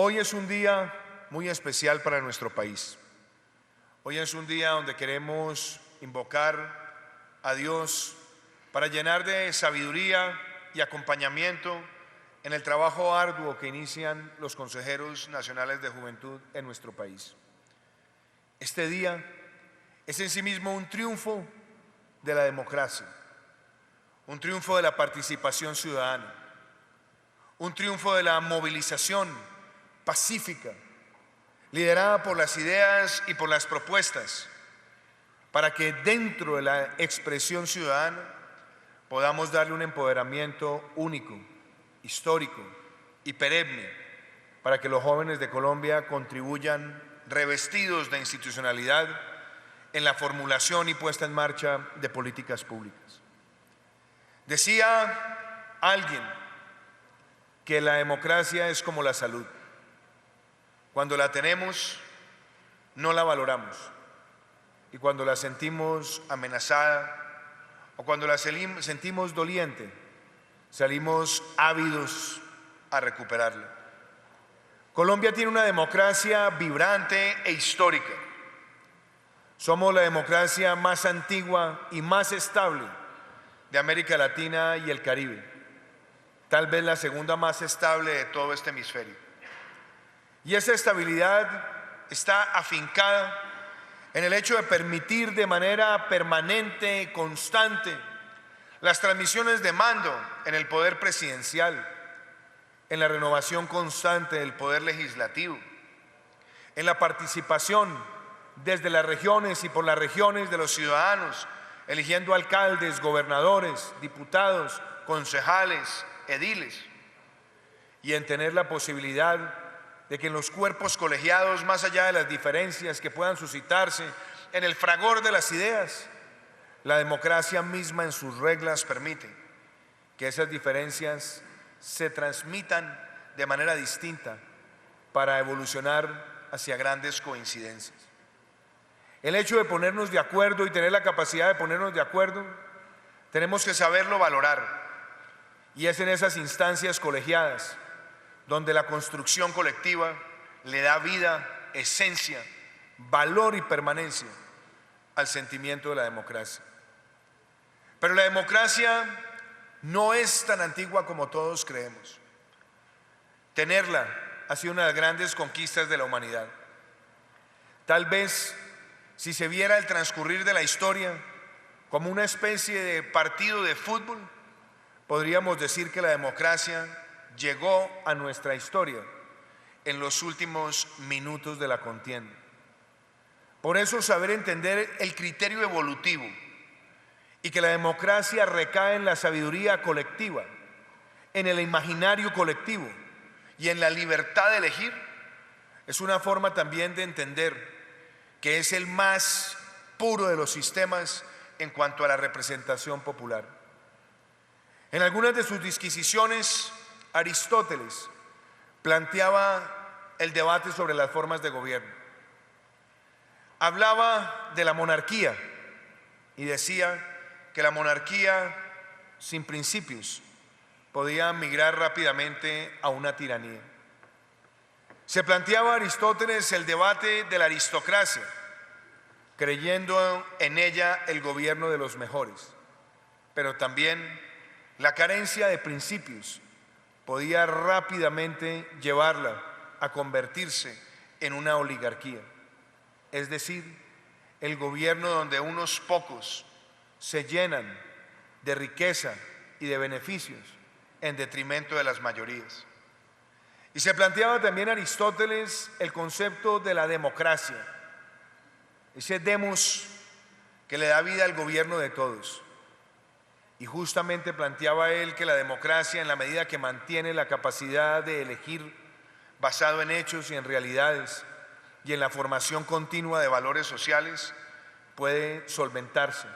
Hoy es un día muy especial para nuestro país. Hoy es un día donde queremos invocar a Dios para llenar de sabiduría y acompañamiento en el trabajo arduo que inician los consejeros nacionales de juventud en nuestro país. Este día es en sí mismo un triunfo de la democracia, un triunfo de la participación ciudadana, un triunfo de la movilización pacífica, liderada por las ideas y por las propuestas, para que dentro de la expresión ciudadana podamos darle un empoderamiento único, histórico y perenne, para que los jóvenes de Colombia contribuyan revestidos de institucionalidad en la formulación y puesta en marcha de políticas públicas. Decía alguien que la democracia es como la salud. Cuando la tenemos, no la valoramos. Y cuando la sentimos amenazada o cuando la sentimos doliente, salimos ávidos a recuperarla. Colombia tiene una democracia vibrante e histórica. Somos la democracia más antigua y más estable de América Latina y el Caribe, tal vez la segunda más estable de todo este hemisferio. Y esa estabilidad está afincada en el hecho de permitir de manera permanente, constante, las transmisiones de mando en el poder presidencial, en la renovación constante del poder legislativo, en la participación desde las regiones y por las regiones de los ciudadanos, eligiendo alcaldes, gobernadores, diputados, concejales, ediles, y en tener la posibilidad de que en los cuerpos colegiados, más allá de las diferencias que puedan suscitarse en el fragor de las ideas, la democracia misma en sus reglas permite que esas diferencias se transmitan de manera distinta para evolucionar hacia grandes coincidencias. El hecho de ponernos de acuerdo y tener la capacidad de ponernos de acuerdo, tenemos que saberlo valorar, y es en esas instancias colegiadas donde la construcción colectiva le da vida, esencia, valor y permanencia al sentimiento de la democracia. Pero la democracia no es tan antigua como todos creemos. Tenerla ha sido una de las grandes conquistas de la humanidad. Tal vez, si se viera el transcurrir de la historia como una especie de partido de fútbol, podríamos decir que la democracia llegó a nuestra historia en los últimos minutos de la contienda. Por eso, saber entender el criterio evolutivo y que la democracia recae en la sabiduría colectiva, en el imaginario colectivo y en la libertad de elegir, es una forma también de entender que es el más puro de los sistemas en cuanto a la representación popular. En algunas de sus disquisiciones, Aristóteles planteaba el debate sobre las formas de gobierno. Hablaba de la monarquía y decía que la monarquía sin principios podía migrar rápidamente a una tiranía. Se planteaba Aristóteles el debate de la aristocracia, creyendo en ella el gobierno de los mejores, pero también la carencia de principios podía rápidamente llevarla a convertirse en una oligarquía, es decir, el gobierno donde unos pocos se llenan de riqueza y de beneficios en detrimento de las mayorías. Y se planteaba también Aristóteles el concepto de la democracia, ese demos que le da vida al gobierno de todos. Y justamente planteaba él que la democracia, en la medida que mantiene la capacidad de elegir basado en hechos y en realidades y en la formación continua de valores sociales, puede solventarse,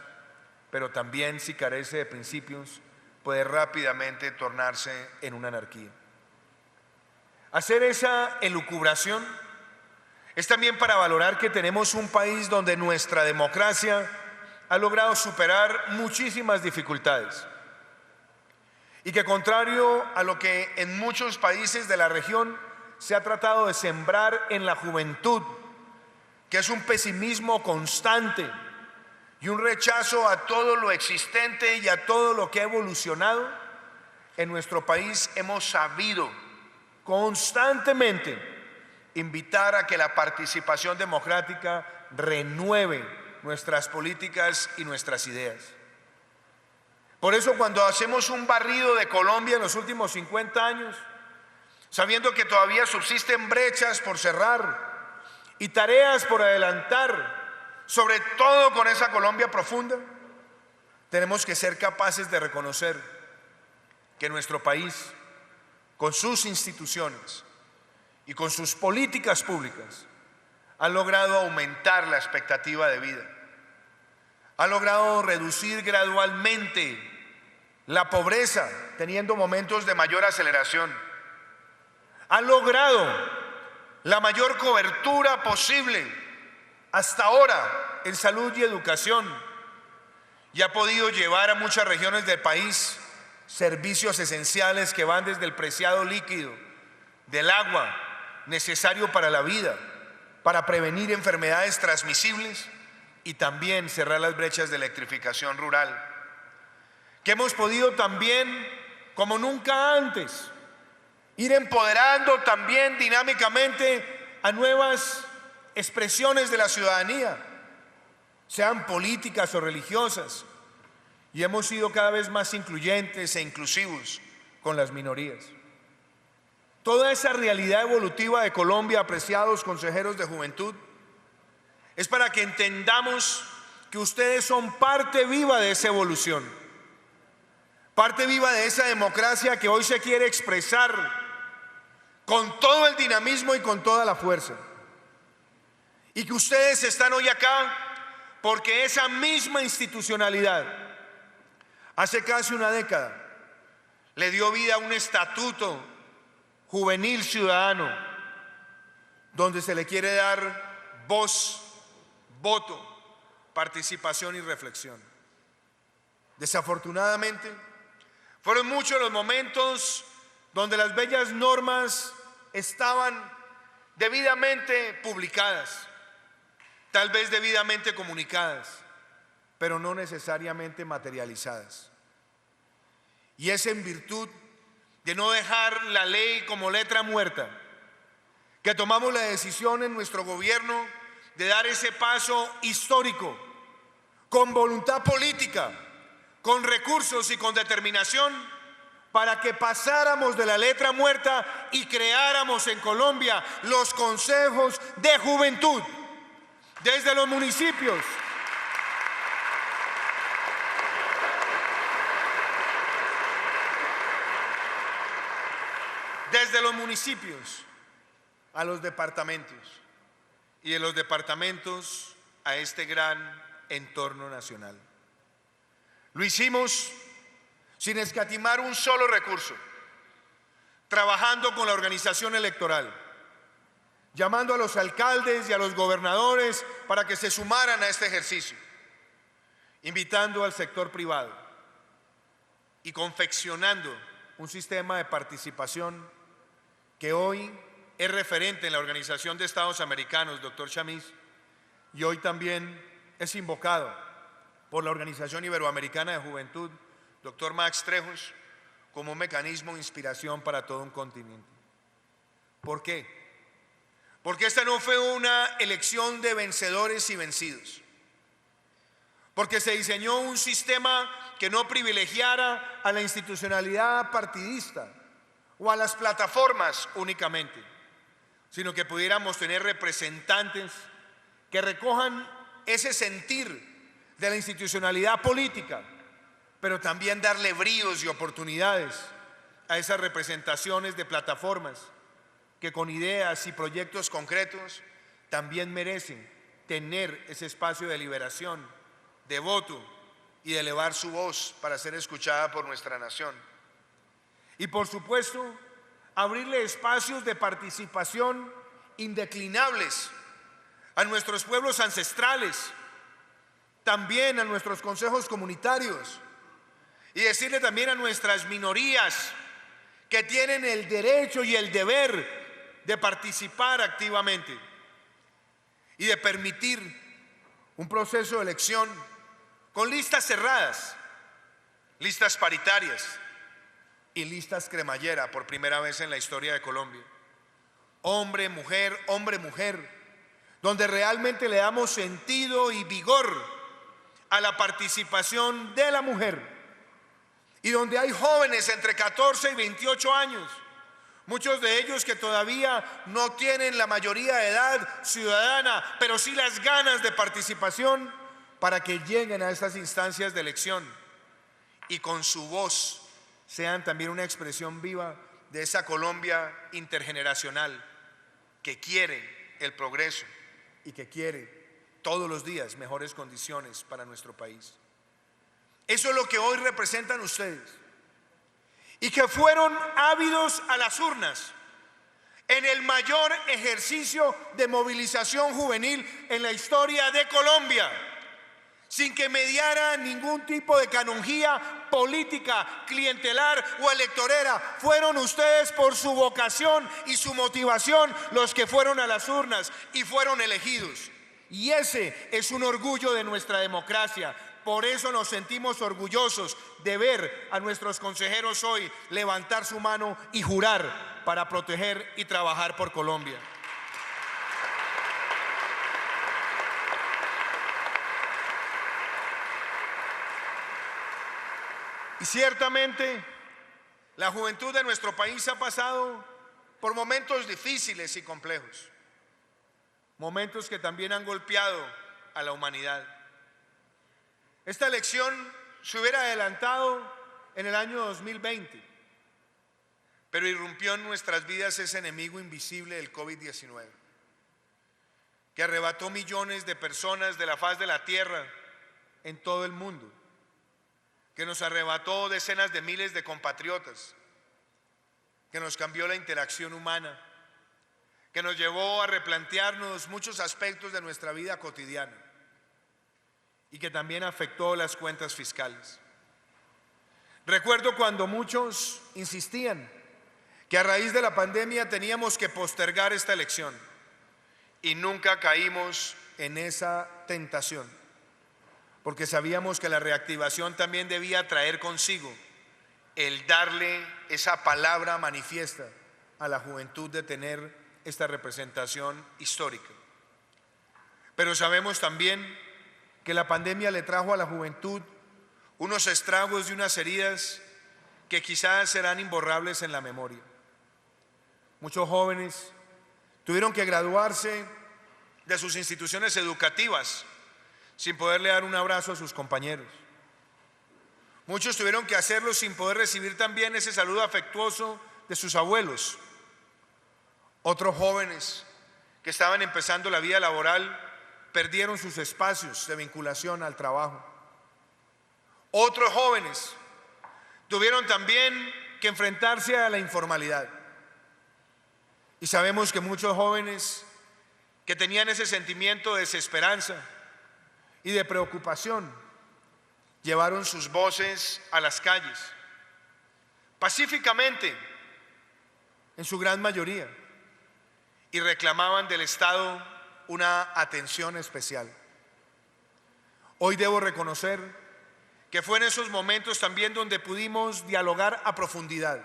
pero también, si carece de principios, puede rápidamente tornarse en una anarquía. Hacer esa elucubración es también para valorar que tenemos un país donde nuestra democracia ha logrado superar muchísimas dificultades y que, contrario a lo que en muchos países de la región se ha tratado de sembrar en la juventud, que es un pesimismo constante y un rechazo a todo lo existente y a todo lo que ha evolucionado, en nuestro país hemos sabido constantemente invitar a que la participación democrática renueve nuestras políticas y nuestras ideas. Por eso, cuando hacemos un barrido de Colombia en los últimos 50 años, sabiendo que todavía subsisten brechas por cerrar y tareas por adelantar, sobre todo con esa Colombia profunda, tenemos que ser capaces de reconocer que nuestro país, con sus instituciones y con sus políticas públicas, ha logrado aumentar la expectativa de vida, ha logrado reducir gradualmente la pobreza, teniendo momentos de mayor aceleración, ha logrado la mayor cobertura posible hasta ahora en salud y educación, y ha podido llevar a muchas regiones del país servicios esenciales que van desde el preciado líquido, del agua, necesario para la vida, para prevenir enfermedades transmisibles, y también cerrar las brechas de electrificación rural. Que hemos podido también, como nunca antes, ir empoderando también dinámicamente a nuevas expresiones de la ciudadanía, sean políticas o religiosas, y hemos sido cada vez más incluyentes e inclusivos con las minorías. Toda esa realidad evolutiva de Colombia, apreciados consejeros de juventud, es para que entendamos que ustedes son parte viva de esa evolución, parte viva de esa democracia que hoy se quiere expresar con todo el dinamismo y con toda la fuerza. Y que ustedes están hoy acá porque esa misma institucionalidad hace casi una década le dio vida a un estatuto juvenil ciudadano donde se le quiere dar voz, voto, participación y reflexión. Desafortunadamente, fueron muchos los momentos donde las bellas normas estaban debidamente publicadas, tal vez debidamente comunicadas, pero no necesariamente materializadas. Y es en virtud de no dejar la ley como letra muerta que tomamos la decisión en nuestro gobierno de dar ese paso histórico, con voluntad política, con recursos y con determinación, para que pasáramos de la letra muerta y creáramos en Colombia los consejos de juventud desde los municipios. Desde los municipios a los departamentos y de los departamentos a este gran entorno nacional. Lo hicimos sin escatimar un solo recurso, trabajando con la organización electoral, llamando a los alcaldes y a los gobernadores para que se sumaran a este ejercicio, invitando al sector privado y confeccionando un sistema de participación que hoy es referente en la Organización de Estados Americanos, doctor Chamiz, y hoy también es invocado por la Organización Iberoamericana de Juventud, doctor Max Trejos, como un mecanismo de inspiración para todo un continente. ¿Por qué? Porque esta no fue una elección de vencedores y vencidos. Porque se diseñó un sistema que no privilegiara a la institucionalidad partidista o a las plataformas únicamente, sino que pudiéramos tener representantes que recojan ese sentir de la institucionalidad política, pero también darle bríos y oportunidades a esas representaciones de plataformas que con ideas y proyectos concretos también merecen tener ese espacio de liberación, de voto y de elevar su voz para ser escuchada por nuestra nación. Y por supuesto, abrirle espacios de participación indeclinables a nuestros pueblos ancestrales, también a nuestros consejos comunitarios, y decirle también a nuestras minorías que tienen el derecho y el deber de participar activamente y de permitir un proceso de elección con listas cerradas, listas paritarias y listas cremallera por primera vez en la historia de Colombia. Hombre, mujer, donde realmente le damos sentido y vigor a la participación de la mujer y donde hay jóvenes entre 14 y 28 años, muchos de ellos que todavía no tienen la mayoría de edad ciudadana, pero sí las ganas de participación para que lleguen a estas instancias de elección y con su voz sean también una expresión viva de esa Colombia intergeneracional que quiere el progreso y que quiere todos los días mejores condiciones para nuestro país. Eso es lo que hoy representan ustedes y que fueron ávidos a las urnas en el mayor ejercicio de movilización juvenil en la historia de Colombia, sin que mediara ningún tipo de canonjía política, clientelar o electorera. Fueron ustedes por su vocación y su motivación los que fueron a las urnas y fueron elegidos. Y ese es un orgullo de nuestra democracia. Por eso nos sentimos orgullosos de ver a nuestros consejeros hoy levantar su mano y jurar para proteger y trabajar por Colombia. Y ciertamente la juventud de nuestro país ha pasado por momentos difíciles y complejos, momentos que también han golpeado a la humanidad. Esta elección se hubiera adelantado en el año 2020, pero irrumpió en nuestras vidas ese enemigo invisible del COVID-19, que arrebató millones de personas de la faz de la tierra en todo el mundo, que nos arrebató decenas de miles de compatriotas, que nos cambió la interacción humana, que nos llevó a replantearnos muchos aspectos de nuestra vida cotidiana y que también afectó las cuentas fiscales. Recuerdo cuando muchos insistían que a raíz de la pandemia teníamos que postergar esta elección y nunca caímos en esa tentación, porque sabíamos que la reactivación también debía traer consigo el darle esa palabra manifiesta a la juventud de tener esta representación histórica. Pero sabemos también que la pandemia le trajo a la juventud unos estragos y unas heridas que quizás serán imborrables en la memoria. Muchos jóvenes tuvieron que graduarse de sus instituciones educativas sin poderle dar un abrazo a sus compañeros. Muchos tuvieron que hacerlo sin poder recibir también ese saludo afectuoso de sus abuelos. Otros jóvenes que estaban empezando la vida laboral perdieron sus espacios de vinculación al trabajo. Otros jóvenes tuvieron también que enfrentarse a la informalidad. Y sabemos que muchos jóvenes que tenían ese sentimiento de desesperanza y de preocupación llevaron sus voces a las calles, pacíficamente, en su gran mayoría, y reclamaban del Estado una atención especial. Hoy debo reconocer que fue en esos momentos también donde pudimos dialogar a profundidad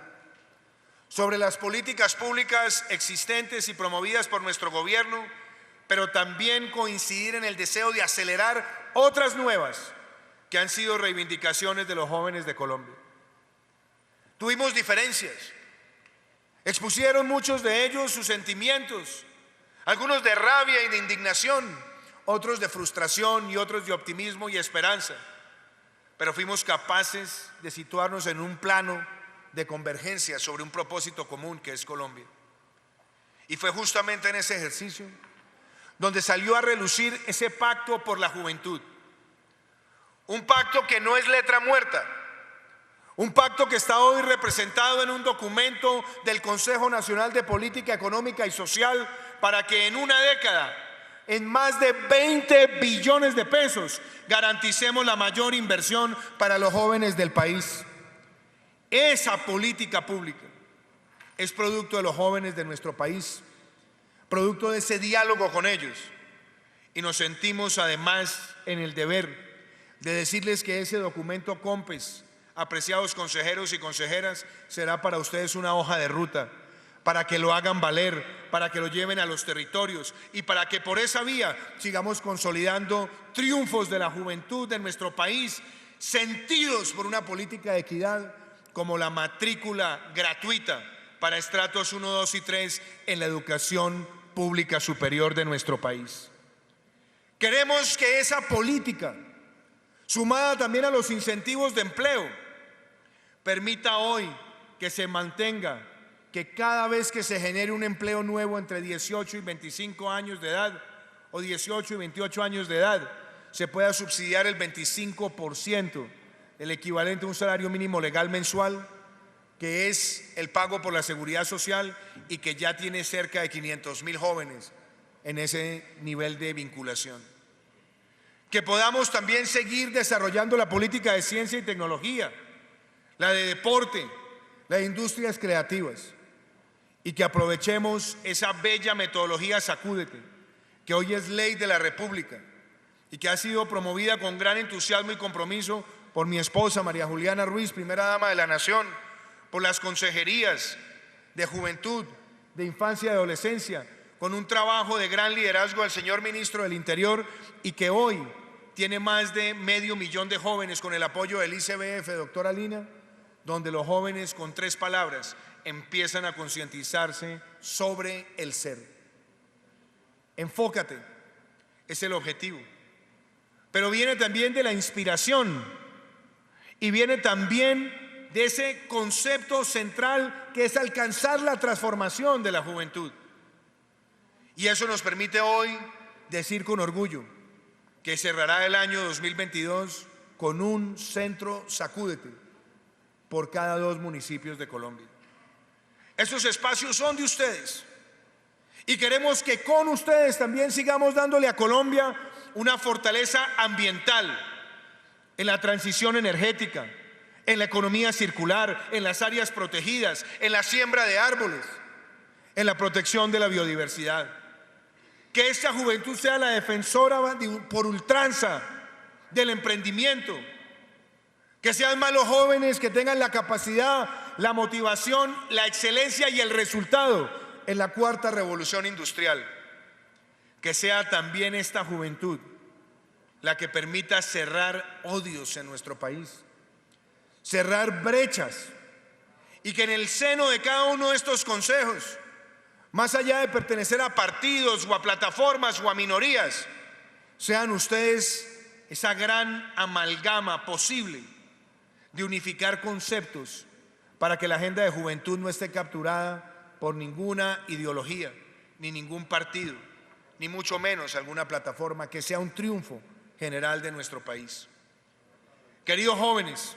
sobre las políticas públicas existentes y promovidas por nuestro gobierno, pero también coincidir en el deseo de acelerar otras nuevas que han sido reivindicaciones de los jóvenes de Colombia. Tuvimos diferencias, expusieron muchos de ellos sus sentimientos, algunos de rabia y de indignación, otros de frustración y otros de optimismo y esperanza, pero fuimos capaces de situarnos en un plano de convergencia sobre un propósito común que es Colombia. Y fue justamente en ese ejercicio donde salió a relucir ese pacto por la juventud, un pacto que no es letra muerta, un pacto que está hoy representado en un documento del Consejo Nacional de Política Económica y Social para que en una década, en más de 20 billones de pesos, garanticemos la mayor inversión para los jóvenes del país. Esa política pública es producto de los jóvenes de nuestro país producto de ese diálogo con ellos. Y nos sentimos además en el deber de decirles que ese documento COMPES, apreciados consejeros y consejeras, será para ustedes una hoja de ruta, para que lo hagan valer, para que lo lleven a los territorios y para que por esa vía sigamos consolidando triunfos de la juventud de nuestro país, sentidos por una política de equidad como la matrícula gratuita para estratos 1, 2 y 3 en la educación pública superior de nuestro país. Queremos que esa política, sumada también a los incentivos de empleo, permita hoy que se mantenga, que cada vez que se genere un empleo nuevo entre 18 y 25 años de edad o 18 y 28 años de edad, se pueda subsidiar el 25%, el equivalente a un salario mínimo legal mensual, que es el pago por la seguridad social y que ya tiene cerca de 500.000 jóvenes en ese nivel de vinculación. Que podamos también seguir desarrollando la política de ciencia y tecnología, la de deporte, la de industrias creativas, y que aprovechemos esa bella metodología Sacúdete, que hoy es ley de la República y que ha sido promovida con gran entusiasmo y compromiso por mi esposa María Juliana Ruiz, primera dama de la Nación, por las consejerías de Juventud, de Infancia y Adolescencia, con un trabajo de gran liderazgo del señor Ministro del Interior, y que hoy tiene más de 500.000 de jóvenes con el apoyo del ICBF, doctora Lina, donde los jóvenes con 3 palabras empiezan a concientizarse sobre el ser. Enfócate, es el objetivo. Pero viene también de la inspiración y viene también de ese concepto central que es alcanzar la transformación de la juventud. Y eso nos permite hoy decir con orgullo que cerrará el año 2022 con un centro Sacúdete por cada 2 municipios de Colombia. Esos espacios son de ustedes y queremos que con ustedes también sigamos dándole a Colombia una fortaleza ambiental en la transición energética, en la economía circular, en las áreas protegidas, en la siembra de árboles, en la protección de la biodiversidad. Que esta juventud sea la defensora por ultranza del emprendimiento. Que sean más los jóvenes que tengan la capacidad, la motivación, la excelencia y el resultado en la 4ª revolución industrial. Que sea también esta juventud la que permita cerrar odios en nuestro país, cerrar brechas, y que en el seno de cada uno de estos consejos, más allá de pertenecer a partidos o a plataformas o a minorías, sean ustedes esa gran amalgama posible de unificar conceptos para que la agenda de juventud no esté capturada por ninguna ideología, ni ningún partido, ni mucho menos alguna plataforma, que sea un triunfo general de nuestro país. Queridos jóvenes,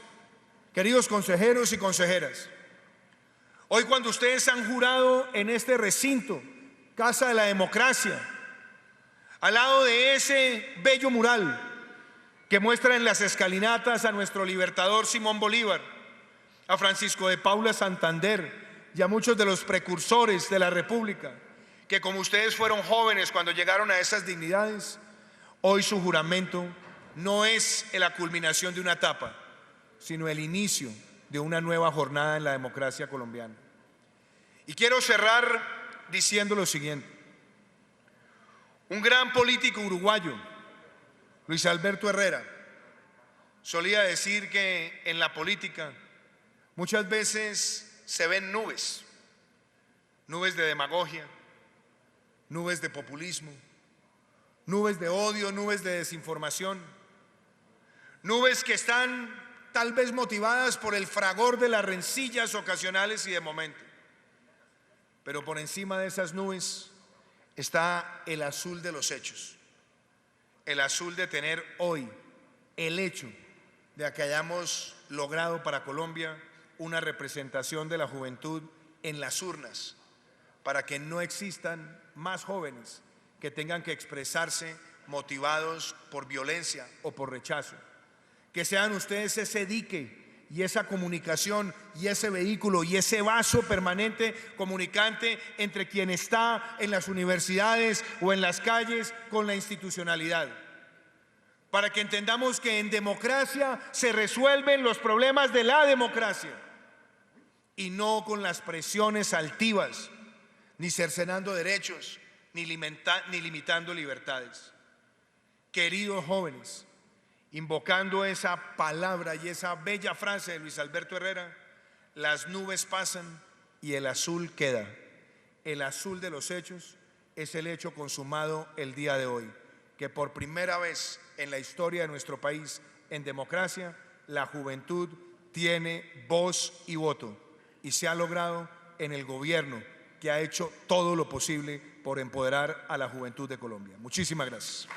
queridos consejeros y consejeras, hoy cuando ustedes han jurado en este recinto, Casa de la Democracia, al lado de ese bello mural que muestra en las escalinatas a nuestro libertador Simón Bolívar, a Francisco de Paula Santander y a muchos de los precursores de la República, que como ustedes fueron jóvenes cuando llegaron a esas dignidades, hoy su juramento no es la culminación de una etapa, sino el inicio de una nueva jornada en la democracia colombiana. Y quiero cerrar diciendo lo siguiente. Un gran político uruguayo, Luis Alberto Herrera, solía decir que en la política muchas veces se ven nubes, nubes de demagogia, nubes de populismo, nubes de odio, nubes de desinformación, nubes que están tal vez motivadas por el fragor de las rencillas ocasionales y de momento. Pero por encima de esas nubes está el azul de los hechos, el azul de tener hoy el hecho de que hayamos logrado para Colombia una representación de la juventud en las urnas, para que no existan más jóvenes que tengan que expresarse motivados por violencia o por rechazo. Que sean ustedes ese dique y esa comunicación y ese vehículo y ese vaso permanente comunicante entre quien está en las universidades o en las calles con la institucionalidad. Para que entendamos que en democracia se resuelven los problemas de la democracia y no con las presiones altivas, ni cercenando derechos, ni limitando libertades. Queridos jóvenes, invocando esa palabra y esa bella frase de Luis Alberto Herrera, las nubes pasan y el azul queda. El azul de los hechos es el hecho consumado el día de hoy, que por primera vez en la historia de nuestro país, en democracia, la juventud tiene voz y voto, y se ha logrado en el gobierno que ha hecho todo lo posible por empoderar a la juventud de Colombia. Muchísimas gracias.